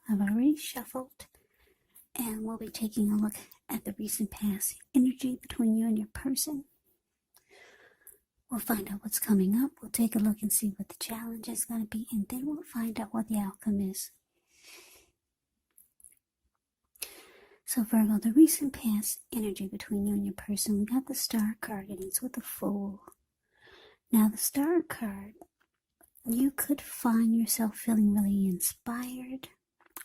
I've already shuffled, and we'll be taking a look at the recent past energy between you and your person. We'll find out what's coming up. We'll take a look and see what the challenge is going to be, and then we'll find out what the outcome is. So Virgo, the recent past energy between you and your person, we got the Star card, and it's with the Fool. Now the Star card, you could find yourself feeling really inspired,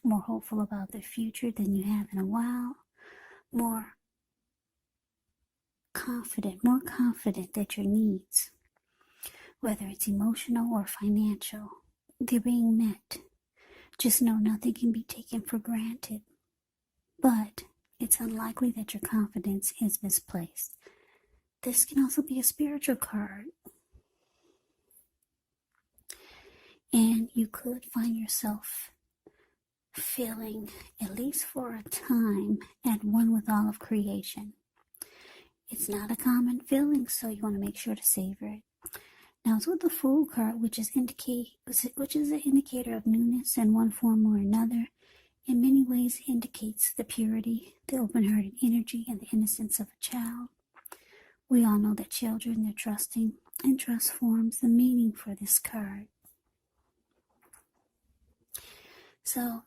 more hopeful about the future than you have in a while, more confident that your needs, whether it's emotional or financial, they're being met. Just know nothing can be taken for granted, but it's unlikely that your confidence is misplaced. This can also be a spiritual card, and you could find yourself feeling, at least for a time, at one with all of creation. It's not a common feeling, so you want to make sure to savor it. Now it's with the Fool card, which is an indicator of newness in one form or another. In many ways, it indicates the purity, the open-hearted energy, and the innocence of a child. We all know that children, they're trusting, and trust forms the meaning for this card. So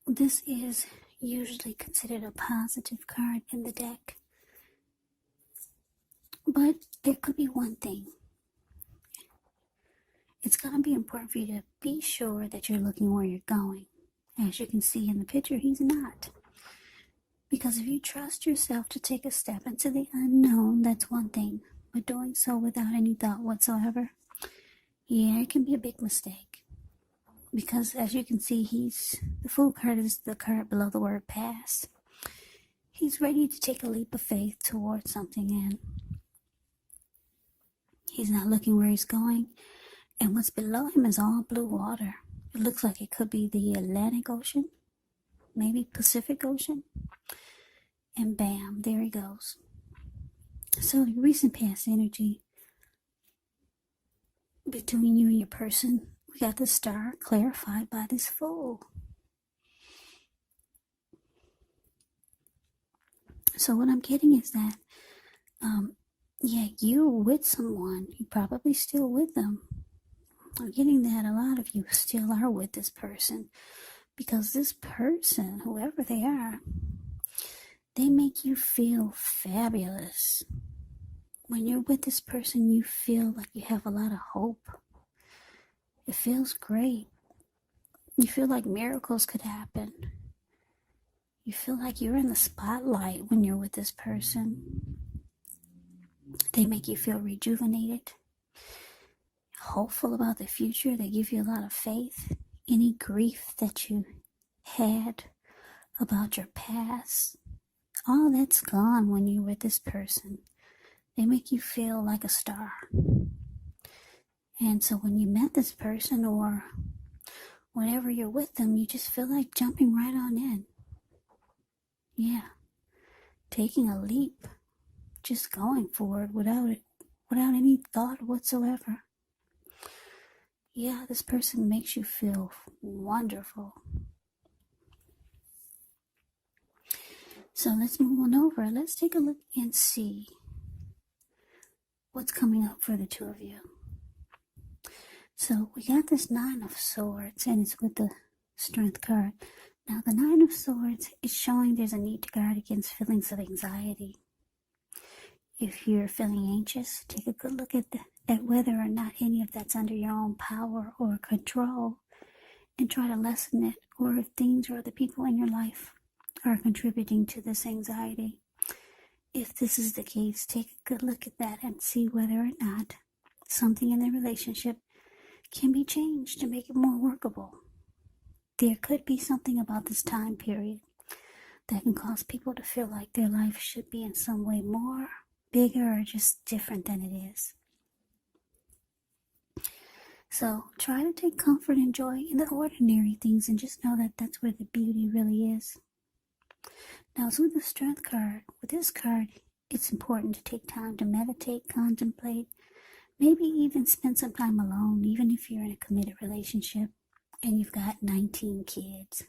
this is usually considered a positive card in the deck. But there could be one thing. It's going to be important for you to be sure that you're looking where you're going. As you can see in the picture, he's not. Because if you trust yourself to take a step into the unknown, that's one thing. But doing so without any thought whatsoever, yeah, it can be a big mistake. Because as you can see, the Fool card is the card below the word pass. He's ready to take a leap of faith towards something, and he's not looking where he's going. And what's below him is all blue water. It looks like it could be the Atlantic Ocean, maybe Pacific Ocean. And bam, there he goes. So the recent past energy between you and your person, we got the Star clarified by this Fool. So what I'm getting is that, yeah, you're with someone. You're probably still with them. I'm getting that a lot of you still are with this person, because this person, whoever they are, they make you feel fabulous. When you're with this person, you feel like you have a lot of hope. It feels great. You feel like miracles could happen. You feel like you're in the spotlight when you're with this person. They make you feel rejuvenated, hopeful about the future. They give you a lot of faith. Any grief that you had about your past, all that's gone when you're with this person. They make you feel like a star. And so when you met this person, or whenever you're with them, you just feel like jumping right on in. Yeah. Taking a leap. Just going for it without any thought whatsoever. Yeah, this person makes you feel wonderful. So let's move on over. Let's take a look and see what's coming up for the two of you. So we got this Nine of Swords, and it's with the Strength card. Now the Nine of Swords is showing there's a need to guard against feelings of anxiety. If you're feeling anxious, take a good look at whether or not any of that's under your own power or control, and try to lessen it, or if things or other people in your life are contributing to this anxiety. If this is the case, take a good look at that and see whether or not something in the relationship can be changed to make it more workable. There could be something about this time period that can cause people to feel like their life should be in some way more, bigger, or just different than it is. So try to take comfort and joy in the ordinary things, and just know that that's where the beauty really is. Now, it's with the Strength card. With this card, it's important to take time to meditate, contemplate, maybe even spend some time alone, even if you're in a committed relationship and you've got 19 kids.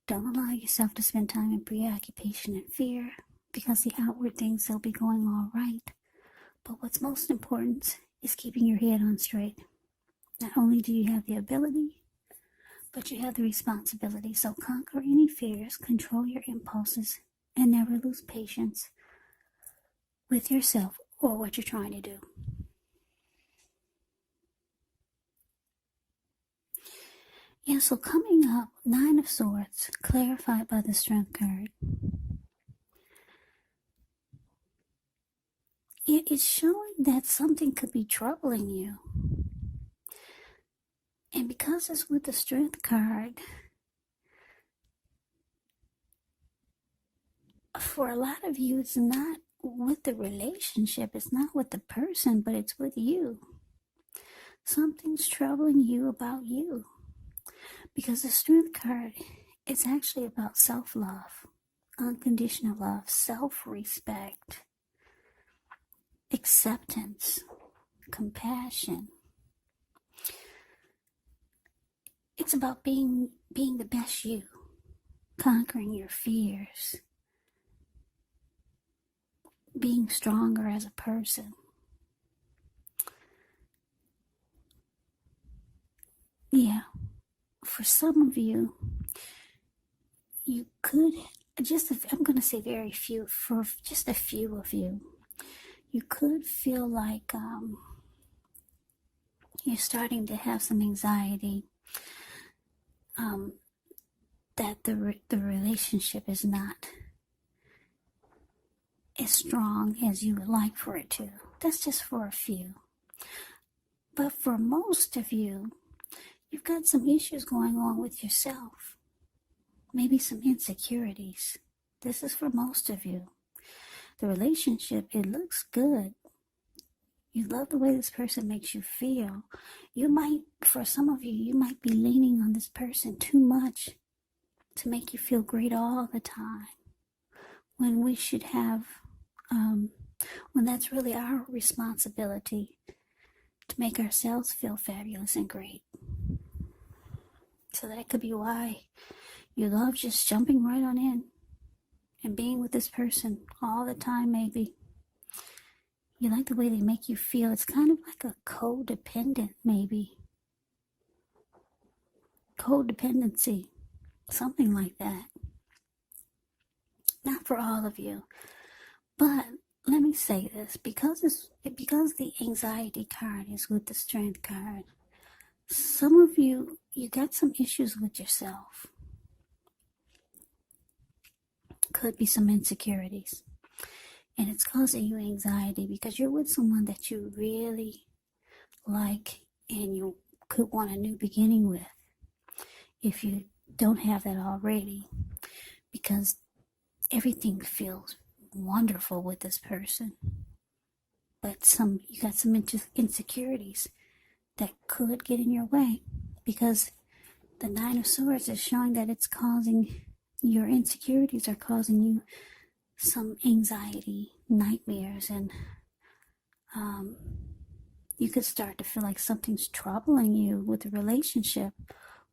Don't allow yourself to spend time in preoccupation and fear, because the outward things, they'll be going all right. But what's most important is keeping your head on straight. Not only do you have the ability, but you have the responsibility. So conquer any fears, control your impulses, and never lose patience with yourself or what you're trying to do. Yeah, so coming up, Nine of Swords, clarified by the Strength card. It's showing that something could be troubling you. And because it's with the Strength card, for a lot of you, it's not with the relationship, it's not with the person, but it's with you. Something's troubling you about you. Because the Strength card, it's actually about self-love, unconditional love, self-respect, acceptance, compassion. It's about being the best you, conquering your fears, being stronger as a person. Yeah, for some of you, you could, I'm going to say very few, for just a few of you, you could feel like you're starting to have some anxiety, that the relationship is not as strong as you would like for it to. That's just for a few. But for most of you, you've got some issues going on with yourself. Maybe some insecurities. This is for most of you. The relationship, it looks good. You love the way this person makes you feel. For some of you, you might be leaning on this person too much to make you feel great all the time. When we should have, when that's really our responsibility to make ourselves feel fabulous and great. So that could be why you love just jumping right on in and being with this person all the time, maybe. You like the way they make you feel. It's kind of like a codependent, maybe. Codependency. Something like that. Not for all of you. But let me say this. Because the anxiety card is with the Strength card, some of you got some issues with yourself. Could be some insecurities. And it's causing you anxiety because you're with someone that you really like and you could want a new beginning with, if you don't have that already, because everything feels wonderful with this person. But you got some insecurities that could get in your way, because the Nine of Swords is showing that it's causing, your insecurities are causing you some anxiety, nightmares, and you could start to feel like something's troubling you with the relationship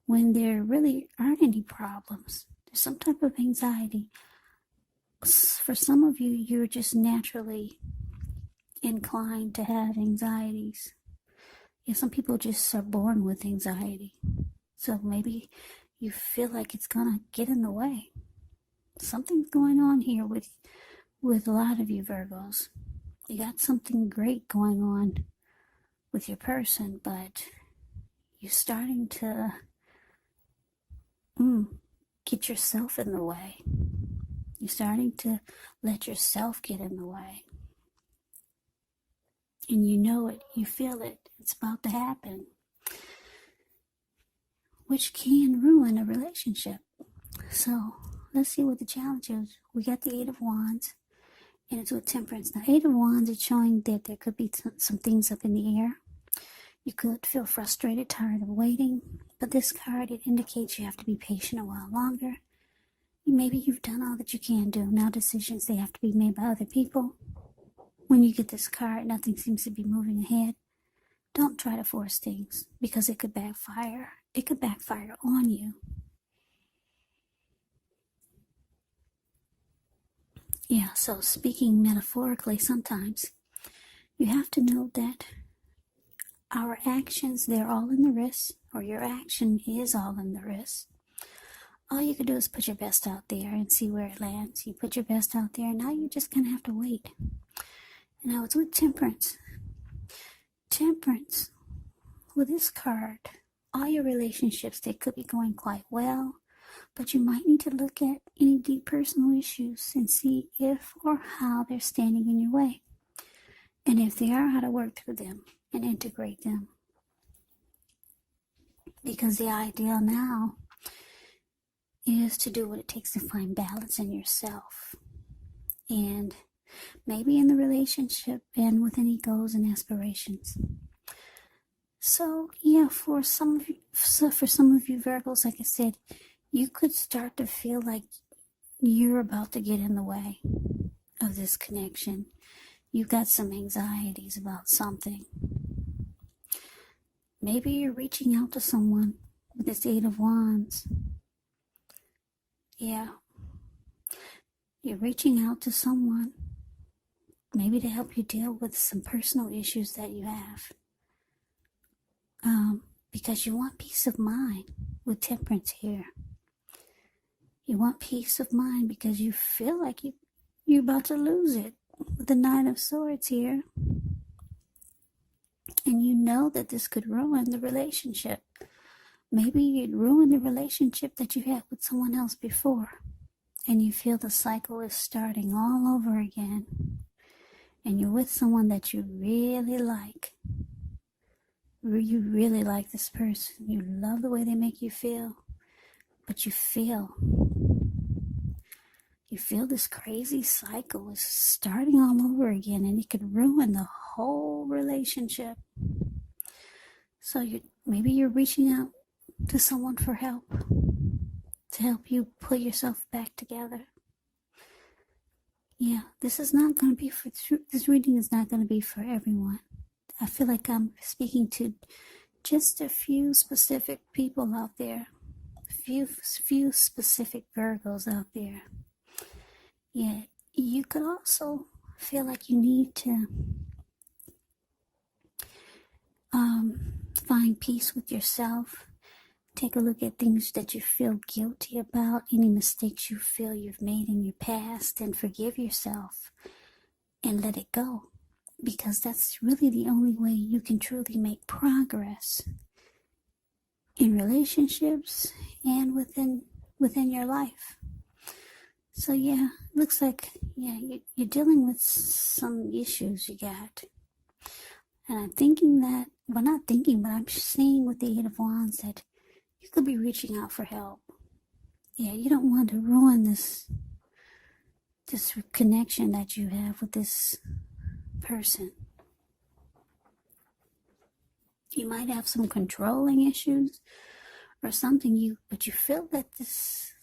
when there really aren't any problems. There's some type of anxiety. For some of you, you're just naturally inclined to have anxieties. Yeah, some people just are born with anxiety. So maybe you feel like it's gonna get in the way. Something's going on here with a lot of you Virgos. You got something great going on with your person, but you're starting to get yourself in the way. You're starting to let yourself get in the way. And you know it, you feel it, it's about to happen, which can ruin a relationship. So let's see what the challenge is. We got the Eight of Wands, and it's with Temperance. Now, Eight of Wands is showing that there could be some things up in the air. You could feel frustrated, tired of waiting, but this card, it indicates you have to be patient a while longer. Maybe you've done all that you can do. Now decisions, they have to be made by other people. When you get this card, nothing seems to be moving ahead. Don't try to force things, because it could backfire. It could backfire on you. Yeah, so speaking metaphorically, sometimes you have to know that our actions, they're all in the wrist, or your action is all in the wrist. All you can do is put your best out there and see where it lands. You put your best out there, and now you just kind of have to wait. And now it's with temperance. Temperance, with this card, all your relationships, they could be going quite well, but you might need to look at any deep personal issues and see if or how they're standing in your way. And if they are, how to work through them and integrate them. Because the ideal now is to do what it takes to find balance in yourself. And maybe in the relationship and with any goals and aspirations. So yeah, for some of you Virgos, like I said, you could start to feel like you're about to get in the way of this connection. You've got some anxieties about something. Maybe you're reaching out to someone with this Eight of Wands. Yeah. You're reaching out to someone, maybe to help you deal with some personal issues that you have. Because you want peace of mind with temperance here. You want peace of mind because you feel like you're about to lose it with the Nine of Swords here. And you know that this could ruin the relationship. Maybe you'd ruin the relationship that you had with someone else before. And you feel the cycle is starting all over again. And you're with someone that you really like. You really like this person. You love the way they make you feel. But you feel this crazy cycle is starting all over again, and it could ruin the whole relationship. So maybe you're reaching out to someone for help, to help you pull yourself back together. Yeah, this reading is not going to be for everyone. I feel like I'm speaking to just a few specific people out there, few specific Virgos out there. Yeah, you could also feel like you need to find peace with yourself. Take a look at things that you feel guilty about, any mistakes you feel you've made in your past, and forgive yourself and let it go. Because that's really the only way you can truly make progress in relationships and within your life. So yeah, looks like you're dealing with some issues you got. And I'm thinking that, well, not thinking, but I'm seeing with the Eight of Wands that you could be reaching out for help. Yeah, you don't want to ruin this connection that you have with this person. You might have some controlling issues or something, but you feel that this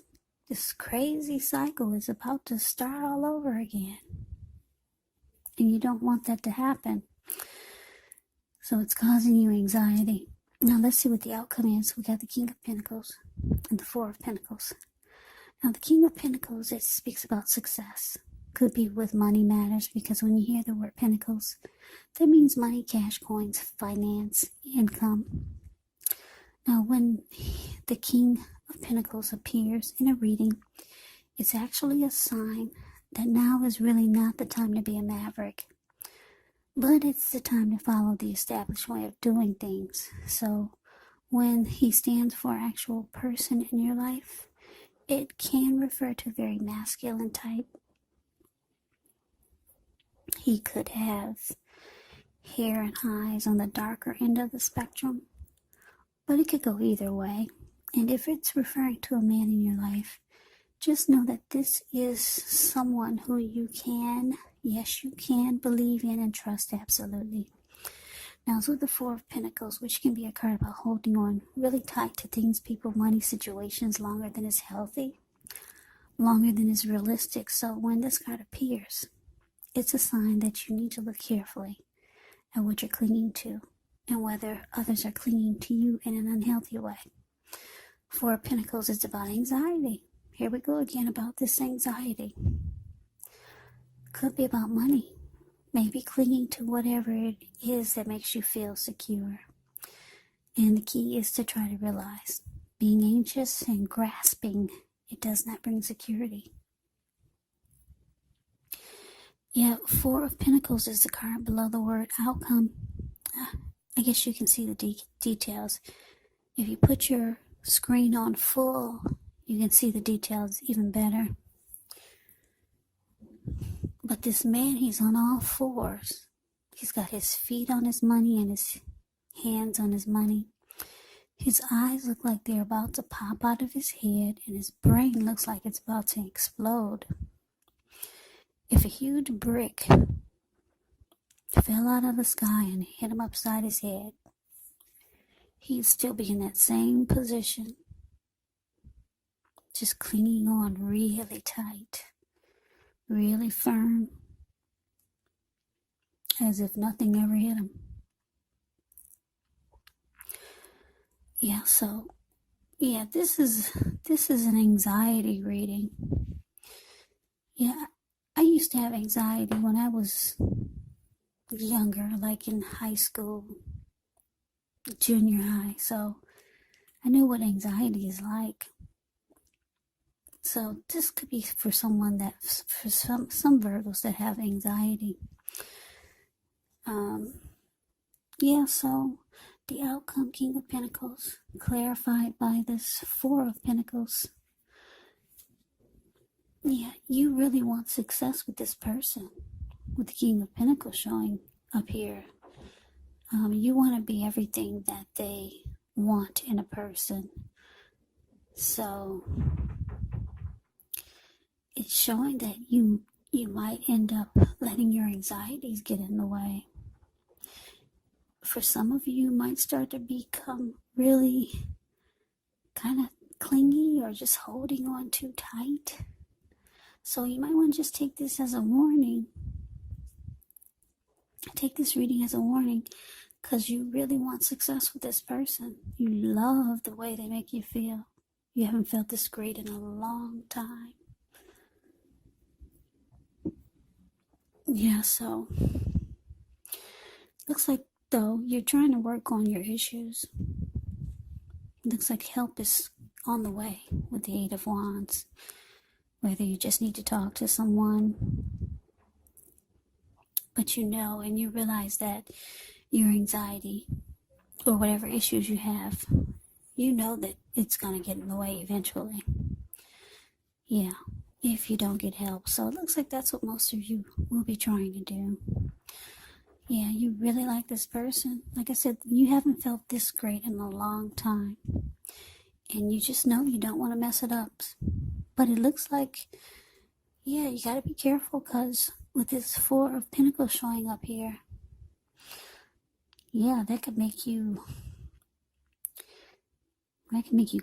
crazy cycle is about to start all over again. And you don't want that to happen. So it's causing you anxiety. Now let's see what the outcome is. We got the King of Pentacles and the Four of Pentacles. Now the King of Pentacles, it speaks about success. Could be with money matters, because when you hear the word Pentacles, that means money, cash, coins, finance, income. Now when the King of Pentacles appears in a reading, it's actually a sign that now is really not the time to be a maverick. But it's the time to follow the established way of doing things. So when he stands for actual person in your life, it can refer to a very masculine type. He could have hair and eyes on the darker end of the spectrum, but it could go either way. And if it's referring to a man in your life, just know that this is someone who you can believe in and trust absolutely. Now, it's with the Four of Pentacles, which can be a card about holding on really tight to things, people, money, situations longer than is healthy, longer than is realistic. So when this card appears, it's a sign that you need to look carefully at what you're clinging to and whether others are clinging to you in an unhealthy way. Four of Pentacles is about anxiety. Here we go again about this anxiety. Could be about money. Maybe clinging to whatever it is that makes you feel secure. And the key is to try to realize being anxious and grasping, it does not bring security. Yeah, Four of Pentacles is the card below the word outcome. I guess you can see the details. If you put your screen on full, you can see the details even better. But this man, he's on all fours. He's got his feet on his money and his hands on his money. His eyes look like they're about to pop out of his head, and his brain looks like it's about to explode. If a huge brick fell out of the sky and hit him upside his head, he'd still be in that same position, just clinging on really tight, really firm, as if nothing ever hit him. Yeah, so, yeah, this is an anxiety reading. Yeah, I used to have anxiety when I was younger, like in high school, junior high, so I know what anxiety is like. So this could be for someone that, for some Virgos that have anxiety. Yeah, so the outcome, King of Pentacles, clarified by this Four of Pentacles. Yeah, you really want success with this person, with the King of Pentacles showing up here. You want to be everything that they want in a person. So it's showing that you might end up letting your anxieties get in the way. For some of you, might start to become really kind of clingy or just holding on too tight. So you might want to just take this as a warning. Take this reading as a warning, because you really want success with this person. You love the way they make you feel. You haven't felt this great in a long time. Yeah, so looks like, though, you're trying to work on your issues. Looks like help is on the way with the Eight of Wands. Whether you just need to talk to someone, but you know and you realize that your anxiety or whatever issues you have, you know that it's going to get in the way eventually. Yeah, if you don't get help. So it looks like that's what most of you will be trying to do. Yeah, you really like this person. Like I said, you haven't felt this great in a long time. And you just know you don't want to mess it up. But it looks like, yeah, you got to be careful, because with this Four of Pentacles showing up here, yeah, that could make you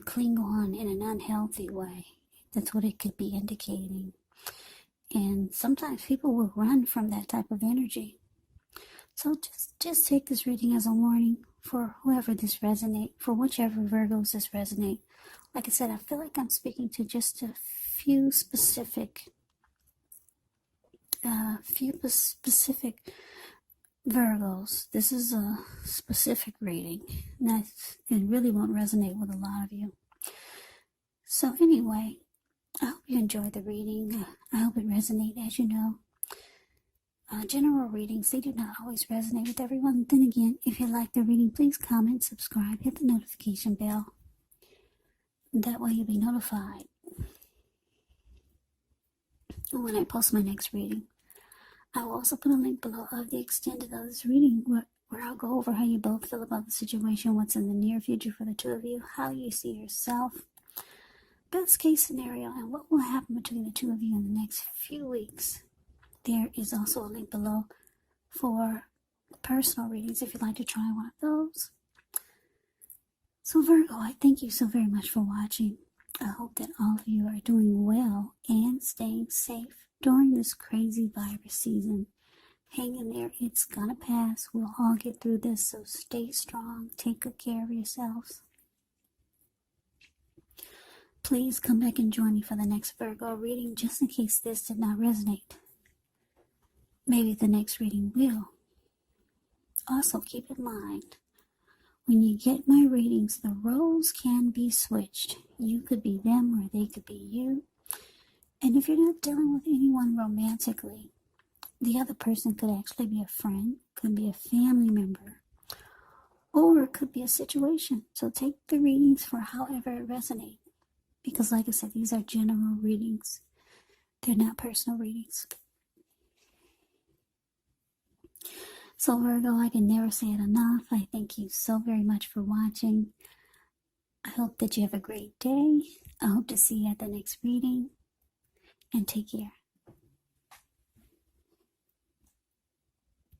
cling on in an unhealthy way. That's what it could be indicating. And sometimes people will run from that type of energy. So just take this reading as a warning for whoever this resonate, for whichever Virgos this resonate. Like I said, I feel like I'm speaking to just a few specific Virgos. This is a specific reading. It really won't resonate with a lot of you. So anyway, I hope you enjoyed the reading. I hope it resonated. As you know, general readings, they do not always resonate with everyone. Then again, if you like the reading, please comment, subscribe, hit the notification bell. That way you'll be notified when I post my next reading. I will also put a link below of the extended of this reading where I'll go over how you both feel about the situation, what's in the near future for the two of you, how you see yourself, best case scenario, and what will happen between the two of you in the next few weeks. There is also a link below for personal readings if you'd like to try one of those. So Virgo, I thank you so very much for watching. I hope that all of you are doing well and staying safe during this crazy virus season. Hang in there, it's gonna pass. We'll all get through this, so stay strong, take good care of yourselves. Please come back and join me for the next Virgo reading, just in case this did not resonate. maybe the next reading will. Also, keep in mind, when you get my readings, the roles can be switched. You could be them or they could be you. And if you're not dealing with anyone romantically, the other person could actually be a friend, could be a family member, or it could be a situation. So take the readings for however it resonates. Because like I said, these are general readings. They're not personal readings. So Virgo, I can never say it enough. I thank you so very much for watching. I hope that you have a great day. I hope to see you at the next reading. And take care.